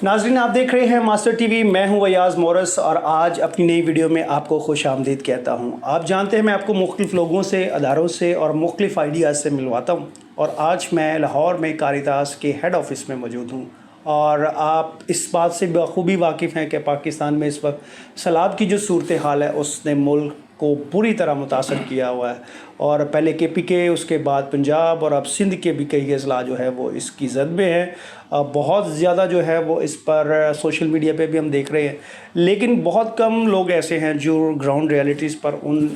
ناظرین آپ دیکھ رہے ہیں ماسٹر ٹی وی، میں ہوں ویاض مورس اور آج اپنی نئی ویڈیو میں آپ کو خوش آمدید کہتا ہوں۔ آپ جانتے ہیں میں آپ کو مختلف لوگوں سے، اداروں سے اور مختلف آئیڈیاز سے ملواتا ہوں، اور آج میں لاہور میں کاریتاس کے ہیڈ آفس میں موجود ہوں، اور آپ اس بات سے بخوبی واقف ہیں کہ پاکستان میں اس وقت سیلاب کی جو صورتحال ہے اس نے ملک کو بری طرح متاثر کیا ہوا ہے، اور پہلے کے پی کے، اس کے بعد پنجاب اور اب سندھ کے بھی کئی اضلاع جو ہے وہ اس کی زد میں ہیں۔ بہت زیادہ جو ہے وہ اس پر سوشل میڈیا پہ بھی ہم دیکھ رہے ہیں، لیکن بہت کم لوگ ایسے ہیں جو گراؤنڈ ریئلٹیز پر ان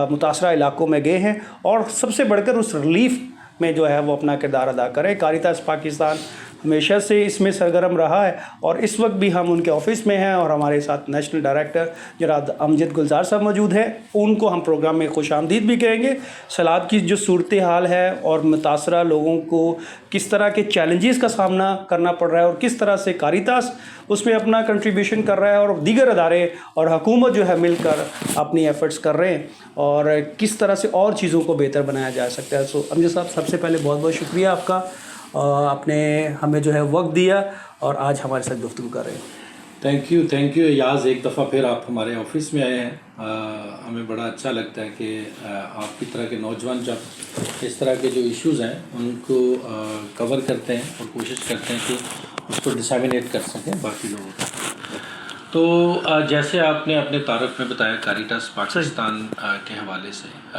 متاثرہ علاقوں میں گئے ہیں اور سب سے بڑھ کر اس ریلیف میں جو ہے وہ اپنا کردار ادا کریں۔ کاریتاس پاکستان ہمیشہ سے اس میں سرگرم رہا ہے، اور اس وقت بھی ہم ان کے آفس میں ہیں، اور ہمارے ساتھ نیشنل ڈائریکٹر جناب امجد گلزار صاحب موجود ہیں۔ ان کو ہم پروگرام میں خوش آمدید بھی کہیں گے۔ سیلاب کی جو صورتحال ہے اور متاثرہ لوگوں کو کس طرح کے چیلنجز کا سامنا کرنا پڑ رہا ہے، اور کس طرح سے کاریتاس اس میں اپنا کنٹریبیوشن کر رہا ہے، اور دیگر ادارے اور حکومت جو ہے مل کر اپنی ایفرٹس کر رہے ہیں، اور کس طرح سے اور چیزوں کو بہتر بنایا جا سکتا ہے۔ سو امجد صاحب، سب سے پہلے بہت بہت شکریہ آپ کا، آپ نے ہمیں جو ہے وقت دیا اور آج ہمارے ساتھ گفتگو کر رہے ہیں۔ تھینک یو ایاز، ایک دفعہ پھر آپ ہمارے آفس میں آئے ہیں۔ ہمیں بڑا اچھا لگتا ہے کہ آپ کی طرح کے نوجوان جب اس طرح کے جو ایشوز ہیں ان کو کور کرتے ہیں اور کوشش کرتے ہیں کہ اس کو ڈسیمینیٹ کر سکیں باقی لوگوں کو۔ تو جیسے آپ نے اپنے تعارف میں بتایا، کاریٹاس پاکستان کے حوالے سے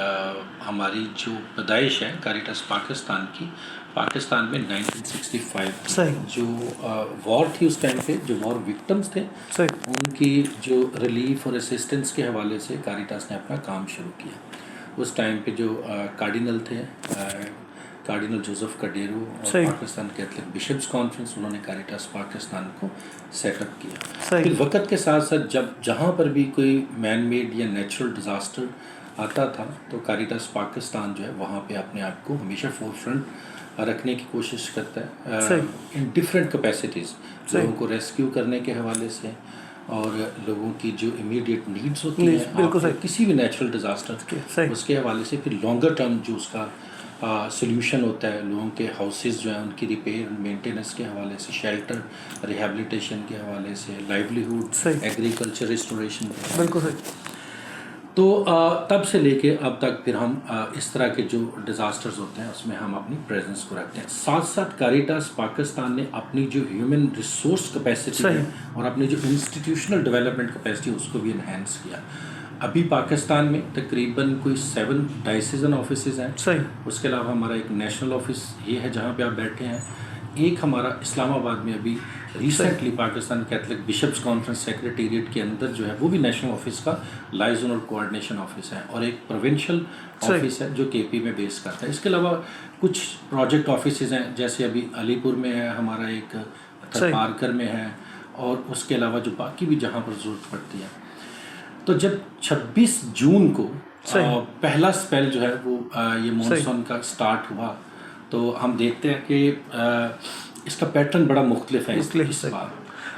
ہماری جو پیدائش ہے کاریٹاس پاکستان کی، پاکستان میں 1965 جو وار تھی اس ٹائم پہ، جو وار وکٹمز تھے ان کی جو ریلیف اور اسسٹنس کے حوالے سے کاریٹاس نے اپنا کام شروع کیا۔ اس ٹائم پہ جو کارڈینل تھے، کارڈینل جوزف کڈیرو اور پاکستان کیتھولک بشپس کانفرنس، انہوں نے کاریٹاس پاکستان کو سیٹ اپ کیا۔ پھر وقت کے ساتھ ساتھ جب جہاں پر بھی کوئی مین میڈ یا نیچرل ڈیزاسٹر آتا تھا تو کاریٹاس پاکستان جو ہے وہاں پہ اپنے آپ کو ہمیشہ فور فرنٹ رکھنے کی کوشش کرتا ہے، ان ڈفرینٹ کیپیسٹیز، لوگوں کو ریسکیو کرنے کے حوالے سے اور لوگوں کی جو امیڈیٹ نیڈز ہوتی ہیں کسی بھی نیچرل ڈیزاسٹر، اس کے حوالے سے پھر لانگر ٹرم جو اس کا سلیوشن ہوتا ہے، لوگوں کے ہاؤسز جو ہیں ان کی ریپیئر مینٹیننس کے حوالے سے، شیلٹر ریہیبلیٹیشن کے حوالے سے، لائیولیہوڈ، ایگریکلچر ریسٹوریشن کے حوالے سے۔ تو تب سے لے کے اب تک پھر ہم اس طرح کے جو ڈیزاسٹرز ہوتے ہیں اس میں ہم اپنی پریزنس کو رکھتے ہیں۔ ساتھ ساتھ کاریٹاس پاکستان نے اپنی جو ہیومن ریسورس کیپیسٹی ہے اور اپنی جو انسٹیٹیوشنل ڈیولپمنٹ کیپیسٹی اس کو بھی انہینس کیا۔ ابھی پاکستان میں تقریباً کوئی 7 ڈائیسیزن آفیسز ہیں، اس کے علاوہ ہمارا ایک نیشنل آفس یہ ہے جہاں پہ آپ بیٹھے ہیں، ایک ہمارا اسلام آباد میں ابھی recently Pakistan Catholic Bishop's conference secretariat کے اندر جو ہے وہ بھی نیشنل آفس کا لائزن اور کوآرڈینیشن آفس ہے، اور ایک پروونشل آفس ہے جو کے پی میں بیس کرتا ہے۔ اس کے علاوہ کچھ پروجیکٹ آفیسز ہیں، جیسے ابھی علی پور میں ہے ہمارا، ایک پارکر میں ہے، اور اس کے علاوہ جو باقی بھی جہاں پر ضرورت پڑتی ہے۔ تو جب 26 جون کو پہلا سپیل جو ہے وہ یہ مونسون کا سٹارٹ ہوا، تو ہم دیکھتے ہیں کہ اس کا پیٹرن بڑا مختلف ہے اس بار۔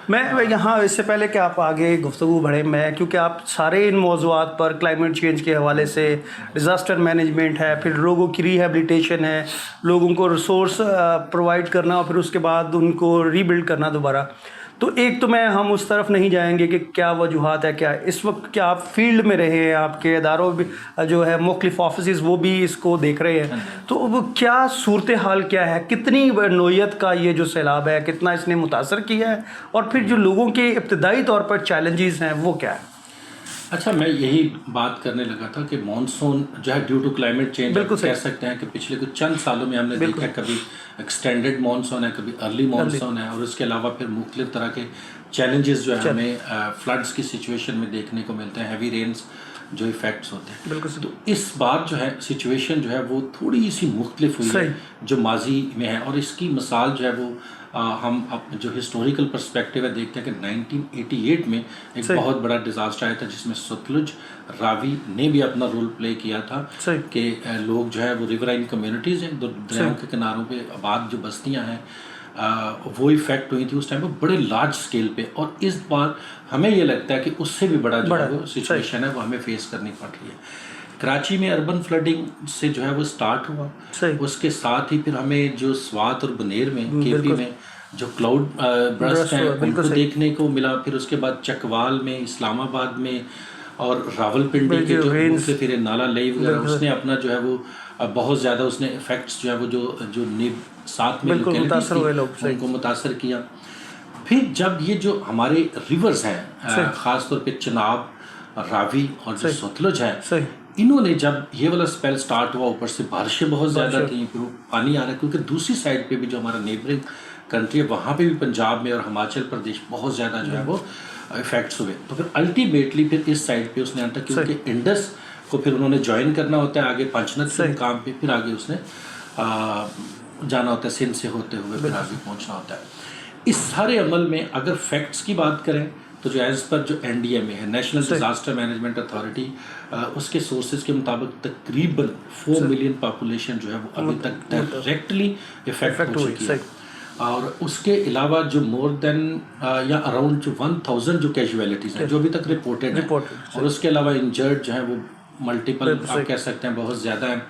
میں یہاں اس سے پہلے کہ آپ آگے گفتگو بڑھیں، میں کیونکہ آپ سارے ان موضوعات پر کلائمیٹ چینج کے حوالے سے، ڈیزاسٹر مینجمنٹ ہے، پھر لوگوں کی ریہیبلیٹیشن ہے، لوگوں کو ریسورس پرووائڈ کرنا اور پھر اس کے بعد ان کو ری بلڈ کرنا دوبارہ، تو ایک تو ہم اس طرف نہیں جائیں گے کہ کیا وجوہات ہے، کیا اس وقت کیا آپ فیلڈ میں رہے ہیں، آپ کے اداروں بھی جو ہے مختلف آفیسز وہ بھی اس کو دیکھ رہے ہیں، تو وہ کیا صورتحال کیا ہے، کتنی نوعیت کا یہ جو سیلاب ہے کتنا اس نے متاثر کیا ہے، اور پھر جو لوگوں کے ابتدائی طور پر چیلنجز ہیں وہ کیا ہے؟ اچھا، میں یہی بات کرنے لگا تھا کہ مانسون جو ہے ڈیو ٹو کلائمیٹ چینج کہہ سکتے ہیں کہ پچھلے کچھ چند سالوں میں ہم نے دیکھا ہے کبھی ایکسٹینڈڈ مانسون ہے، کبھی ارلی مانسون ہے، اور اس کے علاوہ پھر مختلف طرح کے چیلنجز جو ہے ہمیں فلڈس کی سچویشن میں دیکھنے کو ملتے ہیں، ہیوی رینز جو ایفیکٹس ہوتے ہیں۔ تو اس بار جو ہے سچویشن جو ہے وہ تھوڑی سی مختلف ہوئی ہے جو ماضی میں ہے، اور اس کی مثال جو ہے وہ ہم جو ہسٹوریکل پرسپیکٹیو ہے دیکھتے ہیں کہ 1988 میں ایک بہت بڑا ڈیزاسٹر آیا تھا جس میں ستلج راوی نے بھی اپنا رول پلے کیا تھا کہ لوگ جو ہے وہ ریورائن کمیونٹیز ہیں، دریاؤں کے کناروں پہ آباد جو بستیاں ہیں وہ افیکٹ ہوئی تھی اس ٹائم پہ بڑے لارج اسکیل پہ، اور اس بار ہمیں یہ لگتا ہے کہ اس سے بھی بڑا جو ہے وہ سچویشن ہے وہ ہمیں فیس کرنی پڑ رہی ہے۔ کراچی میں اربن فلڈنگ سے جو ہے وہ سٹارٹ ہوا، اس کے ساتھ ہی پھر ہمیں جو سوات اور بنیر میں کے پی میں جو کلاؤڈ برسٹ ہیں ان کو دیکھنے کو ملا. پھر اس کے بعد چکوال میں, اسلام آباد میں اور راول پنڈی کے جو سے پھر نالا لئی وغیرہ, اس نے اپنا جو ہے وہ بہت زیادہ اس نے افیکٹس جو ہے وہ جو ساتھ میں لوکیلٹیز تھی ان کو متاثر کیا. پھر جب یہ جو ہمارے ریورز ہیں خاص طور پہ چناب, راوی اور جو ستلج ہے, انہوں نے جب یہ والا اسپیل سٹارٹ ہوا, اوپر سے بارشیں بہت زیادہ تھیں, پھر پانی آ رہا ہے کیونکہ دوسری سائڈ پہ بھی جو ہمارا نیبرنگ کنٹری ہے وہاں پہ بھی پنجاب میں اور ہماچل پردیش بہت زیادہ جو ہے وہ افیکٹس ہوئے. تو پھر الٹیمیٹلی پھر اس سائڈ پہ اس نے آتا کیونکہ انڈس کو پھر انہوں نے جوائن کرنا ہوتا ہے آگے پنچنت کے مقام پہ, پھر آگے اس نے جانا ہوتا ہے سندھ سے ہوتے ہوئے پھر آگے پہنچنا ہوتا ہے. اس سارے عمل میں اگر فیکٹس کی بات کریں تو جو ایز پر جو NDMA ہے, نیشنل ڈیزاسٹر مینجمنٹ اتھارٹی, اس کے سورسز کے مطابق تقریباً 4 ملین پاپولیشن جو ہے وہ ابھی تک ڈائریکٹلی افیکٹ ہو چکی ہے. اور اس کے علاوہ جو مور دین یا اراؤنڈ جو 1000 جو کیجویلٹیز ہیں جو ابھی تک رپورٹڈ ہیں, اور اس کے علاوہ انجرڈ جو ہیں وہ ملٹیپل آپ کہہ سکتے ہیں بہت زیادہ ہیں.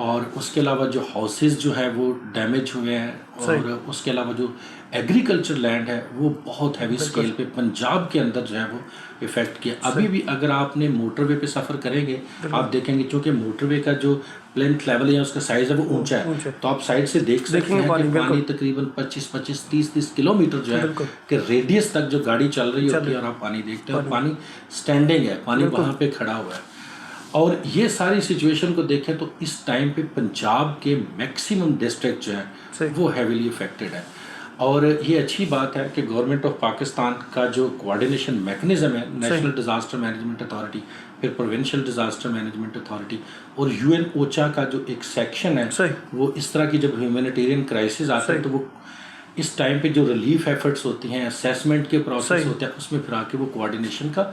اور اس کے علاوہ جو ہاؤسز جو ہے وہ ڈیمیج ہوئے ہیں, اور اس کے علاوہ جو ایگریکلچر لینڈ ہے وہ بہت ہیوی اسکیل پہ پنجاب کے اندر جو ہے وہ افیکٹ کیا. ابھی بھی اگر آپ نے موٹر وے پہ سفر کریں گے آپ دیکھیں گے چونکہ موٹر وے کا جو پلینتھ لیول ہے اس کا سائز ہے وہ اونچا ہے, تو آپ سائڈ سے دیکھ سکتے ہیں کہ پانی تقریباً 25-30 کلومیٹر جو ہے کہ ریڈیس تک جو گاڑی چل رہی ہوتی ہے اور آپ پانی دیکھتے ہیں, اور پانی اسٹینڈنگ ہے, پانی وہاں پہ کھڑا ہوا ہے. اور یہ ساری سچویشن کو دیکھیں تو اس ٹائم پہ پنجاب کے میکسیمم ڈسٹرکٹ جو ہیں وہ ہیویلی افیکٹڈ ہیں. اور یہ اچھی بات ہے کہ گورنمنٹ آف پاکستان کا جو کوآرڈینیشن میکنزم ہے, نیشنل ڈیزاسٹر مینجمنٹ اتھارٹی, پھر پروونشل ڈیزاسٹر مینجمنٹ اتھارٹی اور UN OCHA کا جو ایک سیکشن ہے, وہ اس طرح کی جب ہیومینیٹیرین کرائسس آتا ہے تو وہ اس ٹائم پہ جو ریلیف ایفرٹس ہوتی ہیں, اسیسمنٹ کے پروسیس ہوتے ہیں, اس میں پھر آ کے وہ کوآرڈینیشن کا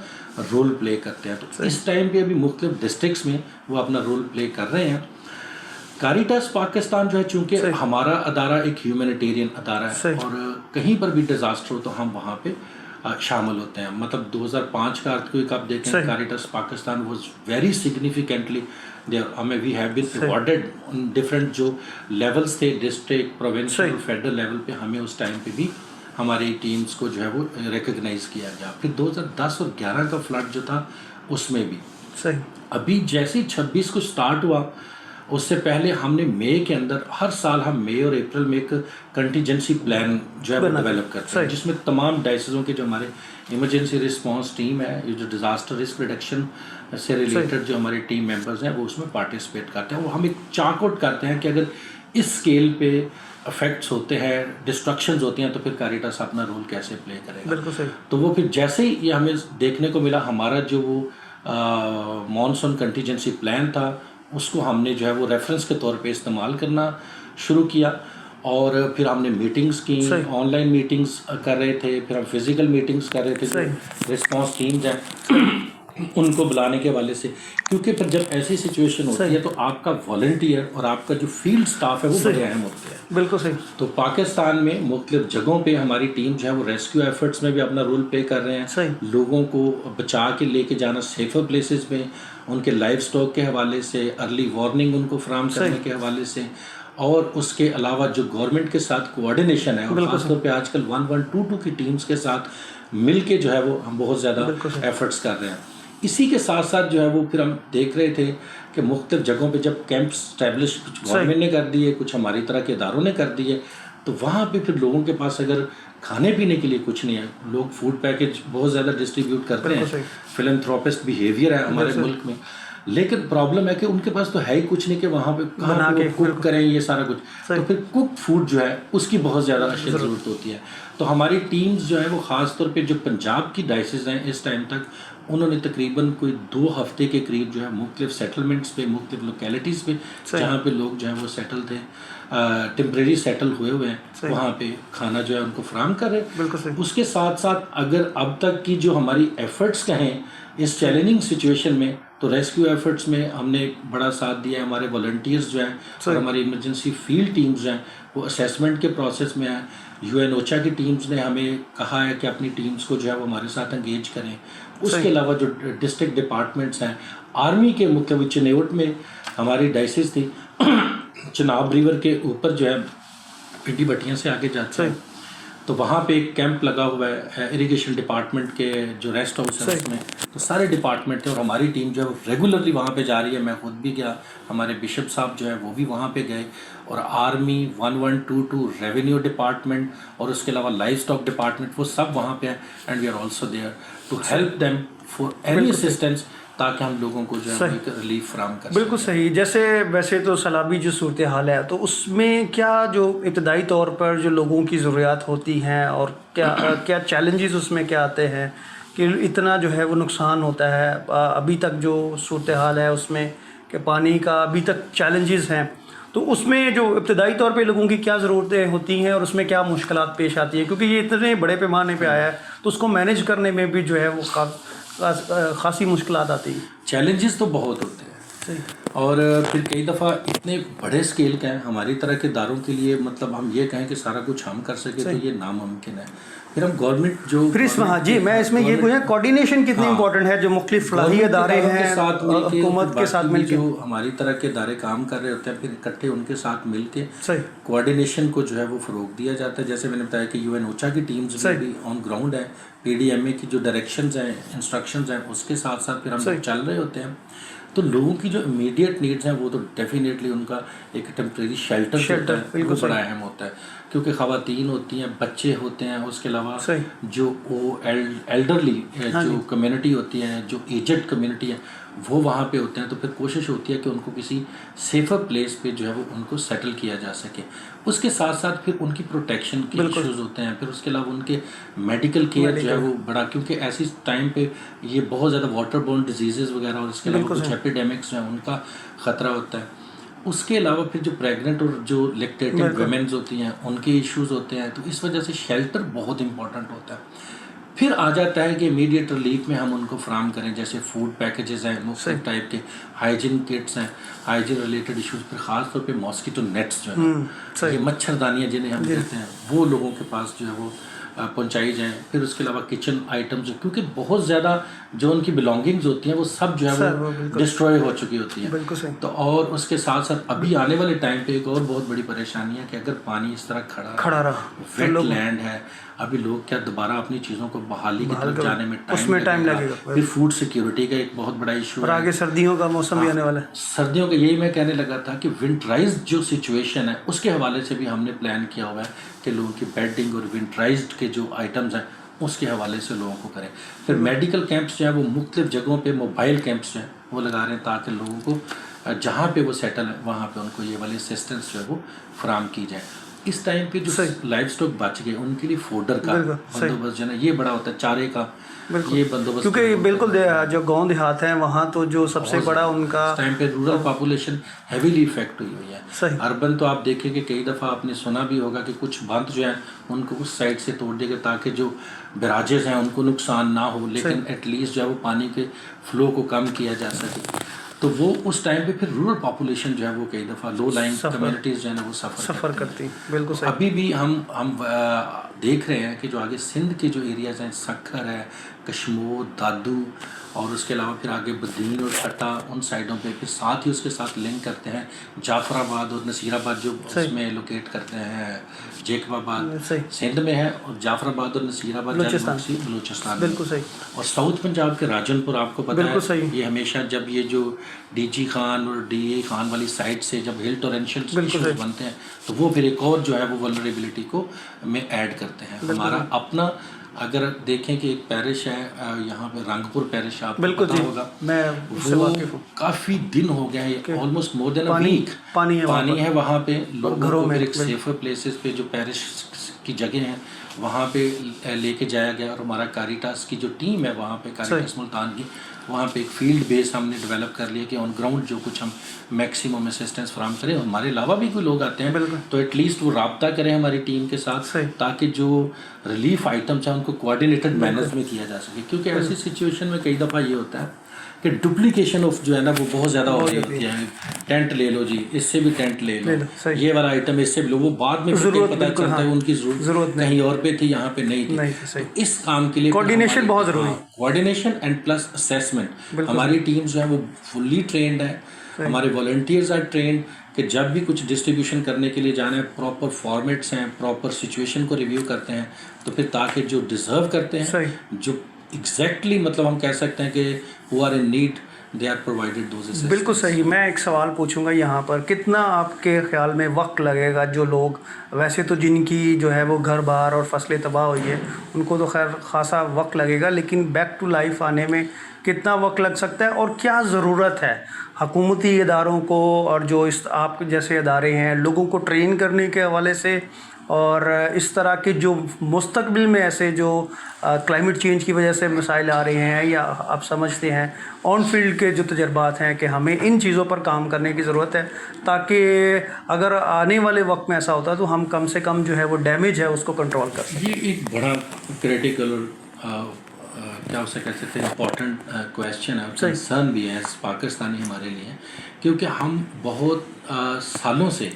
رول پلے کرتے ہیں. تو اس ٹائم پہ ابھی مختلف ڈسٹرکٹس میں وہ اپنا رول پلے کر رہے ہیں. کاریٹاس پاکستان جو ہے چونکہ ہمارا ادارہ ایک ہیومینیٹیرین ادارہ ہے, اور کہیں پر بھی ڈیزاسٹر ہو تو ہم وہاں پہ شامل ہوتے ہیں. مطلب 2005 کا ارتھکویک آپ دیکھیں, Caritas Pakistan was very significantly ہمیں we have been awarded different جو لیولس تھے, ڈسٹرکٹ, پروونشل اور فیڈرل لیول پہ, ہمیں اس ٹائم پہ بھی ہماری ٹیمز کو جو ہے وہ ریکگنائز کیا گیا. پھر 2010 اور 11 کا فلڈ جو تھا اس میں بھی. ابھی جیسے 26 کو سٹارٹ ہوا, اس سے پہلے ہم نے مئی کے اندر, ہر سال ہم مئی اور اپریل میں ایک کنٹیجنسی پلان جو ہے وہ ڈیولپ کرتے ہیں, جس میں تمام ڈائسزوں کے جو ہمارے ایمرجنسی رسپانس ٹیم ہے, یہ جو ڈیزاسٹر رسک ریڈکشن سے ریلیٹڈ جو ہمارے ٹیم ممبرز ہیں وہ اس میں پارٹیسپیٹ کرتے ہیں. وہ ہم ایک چارٹ آؤٹ کرتے ہیں کہ اگر اس اسکیل پہ افیکٹس ہوتے ہیں, ڈسٹرکشنز ہوتی ہیں, تو پھر کاریٹاس اپنا رول کیسے پلے کرے گا. تو وہ پھر جیسے ہی یہ ہمیں دیکھنے کو ملا, ہمارا جو وہ مانسون کنٹیجنسی پلان تھا اس کو ہم نے جو ہے وہ ریفرنس کے طور پہ استعمال کرنا شروع کیا. اور پھر ہم نے میٹنگز کی, آن لائن میٹنگز کر رہے تھے, پھر ہم فزیکل میٹنگز کر رہے تھے. جو رسپانس ٹیمز ہیں ان کو بلانے کے حوالے سے, کیونکہ پھر جب ایسی سچویشن ہوتی ہے تو آپ کا والنٹیئر اور آپ کا جو فیلڈ سٹاف ہے وہ بڑے اہم ہوتے ہیں. بالکل صحیح. تو پاکستان میں مختلف جگہوں پہ ہماری ٹیم جو ہے وہ ریسکیو ایفرٹس میں بھی اپنا رول پلے کر رہے ہیں. لوگوں کو بچا کے لے کے جانا سیفر پلیسز میں, ان کے لائف سٹاک کے حوالے سے, ارلی وارننگ ان کو فراہم کرنے کے حوالے سے, اور اس کے علاوہ جو گورنمنٹ کے ساتھ کوآرڈینیشن ہے, اور خاص طور پہ آج کل 1122 کی ٹیمز کے ساتھ مل کے جو ہے وہ ہم بہت زیادہ ایفرٹس کر رہے ہیں. اسی کے ساتھ ساتھ جو ہے وہ پھر ہم دیکھ رہے تھے کہ مختلف جگہوں پہ جب کیمپس اسٹیبلش کچھ گورنمنٹ نے کر دیے, کچھ ہماری طرح کے اداروں نے کر دیے, تو وہاں پہ پھر لوگوں کے پاس اگر کھانے پینے کے لیے کچھ نہیں ہے, لوگ فوڈ پیکج بہت زیادہ ڈسٹریبیوٹ کرتے ہیں, فلنتھروپسٹ بیہیویئر ہے ہمارے ملک میں, لیکن پرابلم ہے کہ ان کے پاس تو ہے ہی کچھ نہیں کہ وہاں پہ کہاں پہ کوک کریں یہ سارا کچھ. تو پھر کوک فوڈ جو ہے اس کی بہت زیادہ اشد ضرورت ہوتی ہے. تو ہماری ٹیمز جو ہے وہ خاص طور پہ جو پنجاب کی ڈائسز ہیں اس ٹائم تک, انہوں نے تقریباً کوئی 2 ہفتے کے قریب جو ہے مختلف سیٹلمنٹس پہ, مختلف لوکیلٹیز پہ جہاں پہ لوگ جو ہیں وہ سیٹل تھے, ٹیمپریری سیٹل ہوئے ہوئے ہیں, وہاں پہ کھانا جو ہے ان کو فراہم کر رہے. اس کے ساتھ ساتھ اگر اب تک کی جو ہماری ایفرٹس کہیں اس چیلنجنگ سچویشن میں, تو ریسکیو ایفرٹس میں ہم نے بڑا ساتھ دیا ہے. ہمارے والنٹیئرز جو ہیں اور ہماری ایمرجنسی فیلڈ ٹیمز جو ہیں وہ اسیسمنٹ کے پروسیس میں ہیں. UN OCHA کی ٹیمز نے ہمیں کہا ہے کہ اپنی ٹیمز کو جو ہے وہ ہمارے ساتھ انگیج کریں. اس کے علاوہ جو ڈسٹرکٹ ڈپارٹمنٹس ہیں, آرمی کے مختلف چنیوٹ میں ہماری ڈائسز تھی, چناب ریور کے اوپر جو ہے پنڈی بٹیاں سے آگے جاتے ہیں, تو وہاں پہ ایک کیمپ لگا ہوا ہے اریگیشن ڈپارٹمنٹ کے جو ریسٹ ہاؤس ہے اس میں، تو سارے ڈپارٹمنٹ ہیں اور ہماری ٹیم جو ہے وہ ریگولرلی وہاں پہ جا رہی ہے. میں خود بھی گیا، ہمارے بشپ صاحب جو ہے وہ بھی وہاں پہ گئے، اور آرمی 1122 ریونیو ڈپارٹمنٹ اور اس کے علاوہ لائف اسٹاک ڈپارٹمنٹ وہ سب وہاں پہ ہیں. And we are also there to help them for any assistance, تاکہ ہم لوگوں کو جو ہے ایک ریلیف فراہم کر سکیں. بالکل صحیح. جیسے ویسے تو سیلابی جو صورتحال ہے تو اس میں کیا جو ابتدائی طور پر جو لوگوں کی ضروریات ہوتی ہیں اور کیا چیلنجز اس میں کیا آتے ہیں کہ اتنا جو ہے وہ نقصان ہوتا ہے؟ ابھی تک جو صورتحال ہے اس میں کہ پانی کا ابھی تک چیلنجز ہیں، تو اس میں جو ابتدائی طور پہ لوگوں کی کیا ضرورتیں ہوتی ہیں اور اس میں کیا مشکلات پیش آتی ہیں؟ کیونکہ یہ اتنے بڑے پیمانے پہ آیا ہے تو اس کو مینیج کرنے میں بھی جو ہے وہ خاصی مشکلات آتی ہیں. چیلنجز تو بہت ہوتے ہیں، اور پھر کئی دفعہ اتنے بڑے اسکیل کا ہیں ہماری طرح کے اداروں کے لیے، مطلب ہم یہ کہیں کہ سارا کچھ ہم کر سکے تو یہ ناممکن ہے. پھر ہم گورنمنٹ جو جی میں اس میں یہ پوچھا کوارڈینیشن کتنی امپورٹنٹ ہے جو مختلف فلاحی ادارے ہیں حکومت کے ساتھ مل کے، جو ہماری طرح کے ادارے کام کر رہے ہوتے ہیں، پھر اکٹھے ان کے ساتھ مل کے کوارڈینیشن کو جو ہے وہ فروغ دیا جاتا ہے. جیسے میں نے بتایا کہ یو این اوچا کی ٹیمز بھی آن گراؤنڈ ہے، پی ڈی ایم اے کی جو ڈائریکشنز ہیں انسٹرکشنز ہیں اس کے ساتھ ساتھ پھر ہم چل رہے ہوتے ہیں. تو لوگوں کی جو امیڈیٹ نیڈز ہیں وہ تو ڈیفینیٹلی ان کا ایک ٹیمپریری شیلٹر وہ بڑا اہم ہوتا ہے، کیونکہ خواتین ہوتی ہیں، بچے ہوتے ہیں، اس کے علاوہ جو وہ ایلڈرلی جو کمیونٹی ہوتی ہے، جو ایجڈ کمیونٹی ہے وہ وہاں پہ ہوتے ہیں. تو پھر کوشش ہوتی ہے کہ ان کو کسی سیفر پلیس پہ جو ہے وہ ان کو سیٹل کیا جا سکے. اس کے ساتھ ساتھ پھر ان کی پروٹیکشن کے ایشوز ہوتے ہیں، پھر اس کے علاوہ ان کے میڈیکل کیئر جو ہے وہ بڑا، کیونکہ ایسی ٹائم پہ یہ بہت زیادہ واٹر بورن ڈیزیزز وغیرہ اور اس کے علاوہ کچھ ایپیڈیمکس ہیں ان کا خطرہ ہوتا ہے. اس کے علاوہ پھر جو پریگننٹ اور جو لیکٹیٹنگ ویمنز ہوتی ہیں ان کے ایشوز ہوتے ہیں. تو اس وجہ سے شیلٹر بہت امپورٹنٹ ہوتا ہے. پھر آ جاتا ہے کہ امیڈیٹ ریلیف میں ہم ان کو فراہم کریں، جیسے فوڈ پیکیجز ہیں مختلف ٹائپ کے، ہائیجین کٹس ہیں، ہائیجین ریلیٹڈ ایشوز، پھر خاص طور پہ ماسکیٹو نیٹس جو ہیں، یہ مچھردانیاں جنہیں ہم کہتے ہیں، وہ لوگوں کے پاس جو ہے وہ پہنچائی جائیں. پھر اس کے علاوہ کچن آئٹمز، کیونکہ بہت زیادہ جو ان کی بلانگنگز ہوتی ہیں وہ سب جو ہے وہ ڈسٹروائے ہو چکی ہوتی ہیں. تو اور اس کے ساتھ ساتھ ابھی آنے والے ٹائم پہ ایک اور بہت بڑی پریشانی ہے کہ اگر پانی اس طرح کھڑا رہا، ویٹ لینڈ ہے، ابھی لوگ کیا دوبارہ اپنی چیزوں کو بحالی کی طرف جانے میں ٹائم لگے گا. پھر فوڈ سیکیورٹی کا ایک بہت بڑا ایشو ہے، اور آگے سردیوں کا موسم بھی آنے والا ہے. سردیوں کا یہی میں کہنے لگا تھا کہ ونٹرائزڈ جو سچویشن ہے اس کے حوالے سے بھی ہم نے پلان کیا ہوا ہے کہ لوگوں کی بیڈنگ اور ونٹرائزڈ کے جو آئٹمز ہیں اس کے حوالے سے لوگوں کو کریں. پھر میڈیکل کیمپس جو ہیں وہ مختلف جگہوں پہ موبائل کیمپس جو ہیں وہ لگا رہے ہیں تاکہ لوگوں کو جہاں پہ وہ سیٹل ہیں وہاں پہ ان کو یہ والی اسسٹنس جو ہے وہ فراہم کی جائے. اس ٹائم پہ جو لائف اسٹاک بچ گئے ان کے لیے فوڈر کا بندوبست جو ہے نا یہ بڑا ہوتا ہے، چارے کا یہ بندوبست، کیونکہ بالکل جو گاؤں دیہات ہیں وہاں تو جو سب سے بڑا ان کا ٹائم پہ رورل پاپولیشن ہیویلی افیکٹ ہوئی ہے. اربن تو آپ دیکھیں کہ کئی دفعہ آپ نے سنا بھی ہوگا کہ کچھ بند جو ہیں ان کو اس سائڈ سے توڑ دے گا تاکہ جو براجز ہیں ان کو نقصان نہ ہو، لیکن ایٹ لیسٹ جو ہے وہ پانی کے فلو کو کم کیا جا سکے. تو وہ اس ٹائم پہ پھر رورل پاپولیشن جو ہے وہ کئی دفعہ لو لائنگ کمیونٹیز جو ہے نا وہ سفر کرتی ہیں. بالکل صحیح. ابھی بھی ہم دیکھ رہے ہیں کہ جو آگے سندھ کے جو ایریاز ہیں، سکھر ہے، کشمور، دادو، اور اس کے علاوہ پھر آگے بدین اور چھٹا ان سائڈوں پہ، پھر ساتھ ہی اس کے ساتھ لنک کرتے ہیں جعفر آباد اور نصیر آباد جو اس میں لوکیٹ کرتے ہیں، جیکب آباد سندھ میں ہے، اور جعفر آباد اور نصیر آباد بلوچستان. بالکل صحیح. اور ساؤتھ پنجاب کے راجن پور آپ کو پتہ ہے یہ ہمیشہ جب یہ جو ڈی جی خان اور ڈی اے خان والی سائڈ سے جب ہل ٹورینشل ایشوز بنتے ہیں تو وہ پھر ایک اور جو ہے وہ ولنریبلٹی کو میں ایڈ کرتے ہیں. ہمارا اپنا اگر دیکھیں کہ ایک پیرش ہے یہاں پہ رنگپور پیرش، آپ کو پتہ ہوگا، وہ کافی دن ہو گئے ہیں، آلموسٹ مور دین اے ویک پانی ہے وہاں پہ. لوگوں کو پھر ایک سیفر پلیسز پہ جو پیرش کی جگہ ہیں وہاں پہ لے کے جایا گیا، اور ہمارا کاریٹاس کی جو ٹیم ہے وہاں پہ کاریٹاس ملتان کی، وہاں پہ ایک فیلڈ بیس ہم نے ڈیولپ کر لیا کہ آن گراؤنڈ جو کچھ ہم میکسیمم اسسٹنس فراہم کریں. ہمارے علاوہ بھی کوئی لوگ آتے ہیں تو ایٹ لیسٹ وہ رابطہ کریں ہماری ٹیم کے ساتھ تاکہ جو ریلیف آئٹمس ہیں ان کو کوآرڈینیٹڈ مینرز میں کیا جا سکے. کیونکہ ایسی سچویشن میں کئی دفعہ یہ ہوتا ہے کہ ڈپلیکیشن آف جو ہے نا وہ بہت زیادہ ہو رہی ہوتی ہے. ٹینٹ لے لو جی، اس سے بھی ٹینٹ لے لو، یہ والا آئٹم اس سے بھی لو، وہ بعد میں پتہ چلتا ہے ان کی ضرورت کہیں اور پہ تھی، یہاں پہ نہیں تھی. اس کام کے لیے کوآرڈینیشن بہت ضروری ہے، کوآرڈینیشن اینڈ پلس اسیسمنٹ. ہماری ٹیم جو ہے وہ فلی ٹرینڈ ہے، ہمارے والنٹیئرز آر ٹرینڈ کہ جب بھی کچھ ڈسٹریبیوشن کرنے کے لیے جانا ہے پراپر فارمیٹس ہیں, پراپر سچویشن کو ریویو کرتے ہیں, تو پھر تاکہ جو ڈیزرو کرتے ہیں, جو ایگزیکٹلی مطلب ہم کہہ سکتے ہیں کہ who are in need they are provided those assistance. بالکل صحیح. میں ایک سوال پوچھوں گا یہاں پر, کتنا آپ کے خیال میں وقت لگے گا جو لوگ ویسے تو جن کی جو ہے وہ گھر بار اور فصلیں تباہ ہوئی ہے ان کو تو خیر خاصا وقت لگے گا, لیکن بیک ٹو لائف آنے میں کتنا وقت لگ سکتا ہے اور کیا ضرورت ہے حکومتی اداروں کو اور جو آپ جیسے ادارے ہیں لوگوں کو ٹرین کرنے کے حوالے سے, اور اس طرح کے جو مستقبل میں ایسے جو کلائمیٹ چینج کی وجہ سے مسائل آ رہے ہیں یا آپ سمجھتے ہیں آن فیلڈ کے جو تجربات ہیں کہ ہمیں ان چیزوں پر کام کرنے کی ضرورت ہے تاکہ اگر آنے والے وقت میں ایسا ہوتا ہے تو ہم کم سے کم جو ہے وہ ڈیمیج ہے اس کو کنٹرول کر سکیں. یہ ایک بڑا کریٹیکل اور کیا اسے کہہ سکتے ہیں امپورٹنٹ کویشچن ہے, کنسرن بھی ہے پاکستانی ہمارے لیے, کیونکہ ہم بہت سالوں سے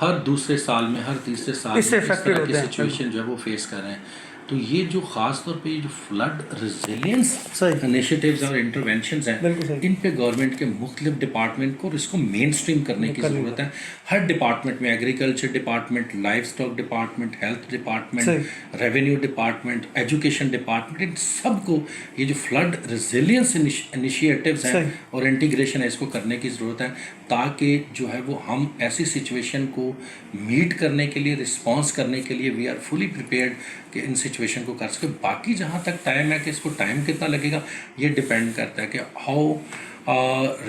ہر دوسرے سال میں ہر تیسرے سال میں اس طرح کی سچویشن جو ہے وہ فیس کر رہے ہیں. تو یہ جو خاص طور پہ یہ جو فلڈ ریزیلینس انیشیٹیوز اور انٹروینشنز ہیں, ان پہ گورنمنٹ کے مختلف ڈپارٹمنٹ کو اور اس کو مین اسٹریم کرنے کی ضرورت ہے. ہر ڈپارٹمنٹ میں, agriculture department, life stock department, health department, revenue department, education department, ان سب کو یہ جو فلڈ ریزیلینس انیشیٹیوز ہیں اور انٹیگریشن ہے اس کو کرنے کی ضرورت ہے, تاکہ جو ہے وہ ہم ایسی سچویشن کو میٹ کرنے کے لیے, رسپانس کرنے کے لیے وی آر فلی پریپیئرڈ کہ ان سچویشن کو کر سکے. باقی جہاں تک ٹائم ہے کہ اس کو ٹائم کتنا لگے گا یہ ڈپینڈ کرتا ہے کہ ہاؤ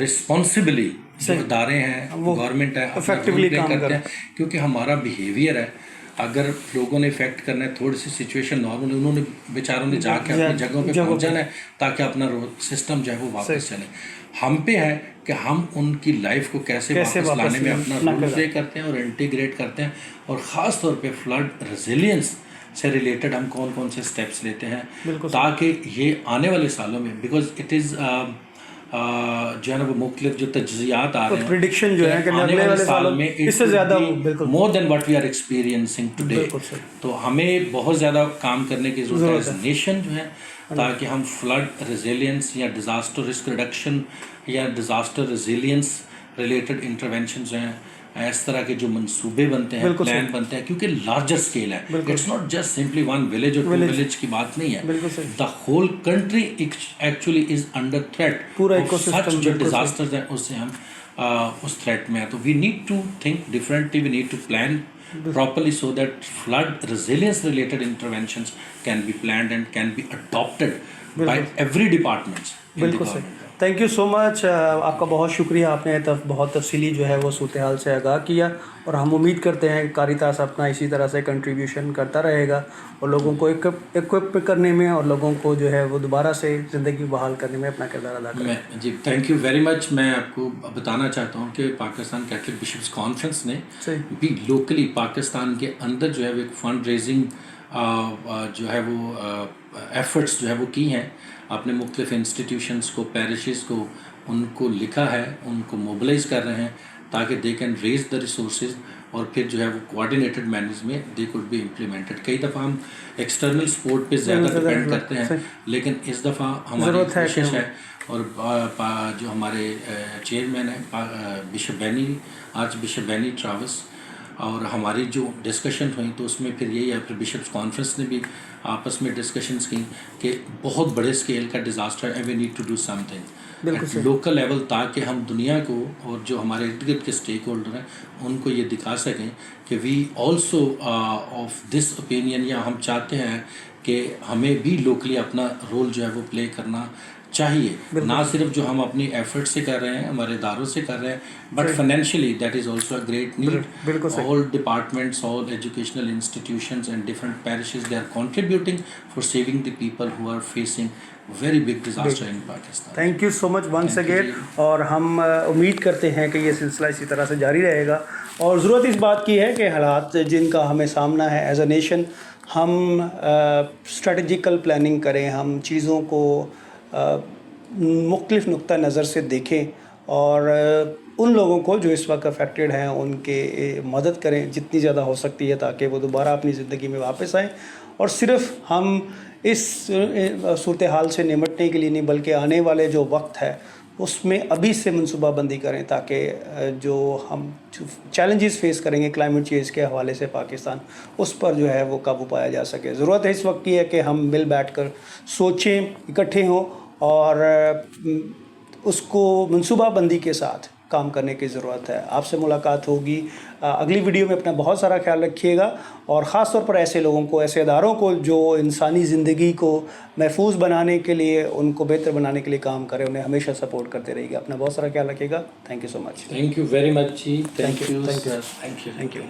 رسپانسبلی جو ادارے ہیں گورنمنٹ ہے افیکٹولی کام کرتے ہیں, کیونکہ ہمارا بیہیویئر ہے. اگر لوگوں نے افیکٹ کرنا ہے تھوڑی سی سچویشن نارمل, انہوں نے بیچاروں نے جا کے اپنی جگہوں پہ پہنچ جانا ہے تاکہ اپنا سسٹم جو ہے وہ واپس چلے. ہم پہ ہے کہ ہم ان کی لائف کو کیسے واپس لانے میں اپنا رول پلے کرتے ہیں اور انٹیگریٹ کرتے ہیں, اور خاص طور پہ فلڈ ریزیلینس سے ریلیٹڈ ہم کون کون سے اسٹیپس لیتے ہیں تاکہ یہ آنے والے سالوں میں, بیکاز اٹ از جو ہے نا وہ مختلف جو تجزیات آ رہے ہیں پریڈکشن جو ہے کہ آنے والے سال میں اس سے زیادہ more than what we are experiencing today. تو ہمیں بہت زیادہ کام کرنے کی ضرورت ہے ایز نیشن جو ہے, تاکہ ہم فلڈ ریزیلینس یا ڈیزاسٹر رسک ریڈکشن یا ڈیزاسٹر ریزیلینس ریلیٹڈ انٹروینشن جو ہیں اس طرح کے جو منصوبے بنتے ہیں, پلان بنتے ہیں, کیونکہ لارجر اسکیل ہے. It's not just simply one village اور ٹو ولیج کی بات نہیں ہے. The whole country actually is under threat. Such جو ڈیزاسٹرز ہیں اس سے ہم اس تھریٹ میں ہیں. تو we need to think differently, we need to plan properly so that flood resilience related interventions can be planned and can be adopted by every department. بالکل صحیح. Thank you so مچ. آپ کا بہت شکریہ, آپ نے بہت تفصیلی جو ہے وہ صورتحال سے آگاہ کیا, اور ہم امید کرتے ہیں کہ کاریتاس اپنا اسی طرح سے کنٹریبیوشن کرتا رہے گا اور لوگوں کو ایکوپ کرنے میں اور لوگوں کو جو ہے وہ دوبارہ سے زندگی بحال کرنے میں اپنا کردار ادا کریں. جی تھینک یو ویری مچ. میں آپ کو بتانا چاہتا ہوں کہ پاکستان کیتھولک بشپس کانفرنس نے بھی لوکلی پاکستان کے اندر جو ہے وہ ایک فنڈ ریزنگ جو ہے وہ ایفرٹس جو ہے وہ کی ہیں. آپ نے مختلف انسٹیٹیوشنس کو, پیرشز کو, ان کو لکھا ہے, ان کو موبلائز کر رہے ہیں تاکہ they can raise the resources, اور پھر جو ہے وہ کوآرڈینیٹڈ مینرز میں دے کوڈ بی امپلیمنٹڈ. کئی دفعہ ہم ایکسٹرنل سپورٹ پہ زیادہ ڈپینڈ کرتے ہیں, لیکن اس دفعہ ہماری کوشش ہے, اور جو ہمارے چیئرمین ہیں بشپ بینی, آرچ بشپ بینی ٹراوس, اور ہماری جو ڈسکشن ہوئیں تو اس میں پھر یہی ہے, پھر بشپس کانفرنس نے بھی آپس میں ڈسکشنز کی کہ بہت بڑے اسکیل کا ڈیزاسٹر ہے, we need to do something at local level, تاکہ ہم دنیا کو اور جو ہمارے ارد گرد کے اسٹیک ہولڈر ہیں ان کو یہ دکھا سکیں کہ we also of this opinion, یا ہم چاہتے ہیں کہ ہمیں بھی لوکلی اپنا رول جو ہے وہ پلے کرنا چاہیے, نہ صرف جو ہم اپنی ایفرٹ سے کر رہے ہیں, ہمارے اداروں سے کر رہے ہیں, but financially that is also a great need. All departments, all educational institutions and different parishes, they are contributing for saving the people who are facing very big disaster in Pakistan. Thank you so much once again, اور ہم امید کرتے ہیں کہ یہ سلسلہ اسی طرح سے جاری رہے گا. اور ضرورت اس بات کی ہے کہ حالات جن کا ہمیں سامنا ہے ایز اے نیشن, ہم اسٹریٹجیکل پلاننگ کریں, ہم چیزوں کو مختلف نقطہ نظر سے دیکھیں, اور ان لوگوں کو جو اس وقت افیکٹڈ ہیں ان کے مدد کریں جتنی زیادہ ہو سکتی ہے, تاکہ وہ دوبارہ اپنی زندگی میں واپس آئیں. اور صرف ہم اس صورتحال سے نمٹنے کے لیے نہیں, بلکہ آنے والے جو وقت ہے اس میں ابھی سے منصوبہ بندی کریں تاکہ جو ہم چیلنجز فیس کریں گے کلائمیٹ چینج کے حوالے سے پاکستان اس پر جو ہے وہ قابو پایا جا سکے. ضرورت ہے اس وقت کی ہے کہ ہم مل بیٹھ کر سوچیں, اکٹھے ہوں اور اس کو منصوبہ بندی کے ساتھ کام کرنے کی ضرورت ہے. آپ سے ملاقات ہوگی اگلی ویڈیو میں. اپنا بہت سارا خیال رکھیے گا اور خاص طور پر ایسے لوگوں کو, ایسے اداروں کو جو انسانی زندگی کو محفوظ بنانے کے لیے, ان کو بہتر بنانے کے لیے کام کرے, انہیں ہمیشہ سپورٹ کرتے رہیے گا. اپنا بہت سارا خیال رکھیے گا. Thank you so much. Thank you very much جی. Thank you. Sir. Thank you.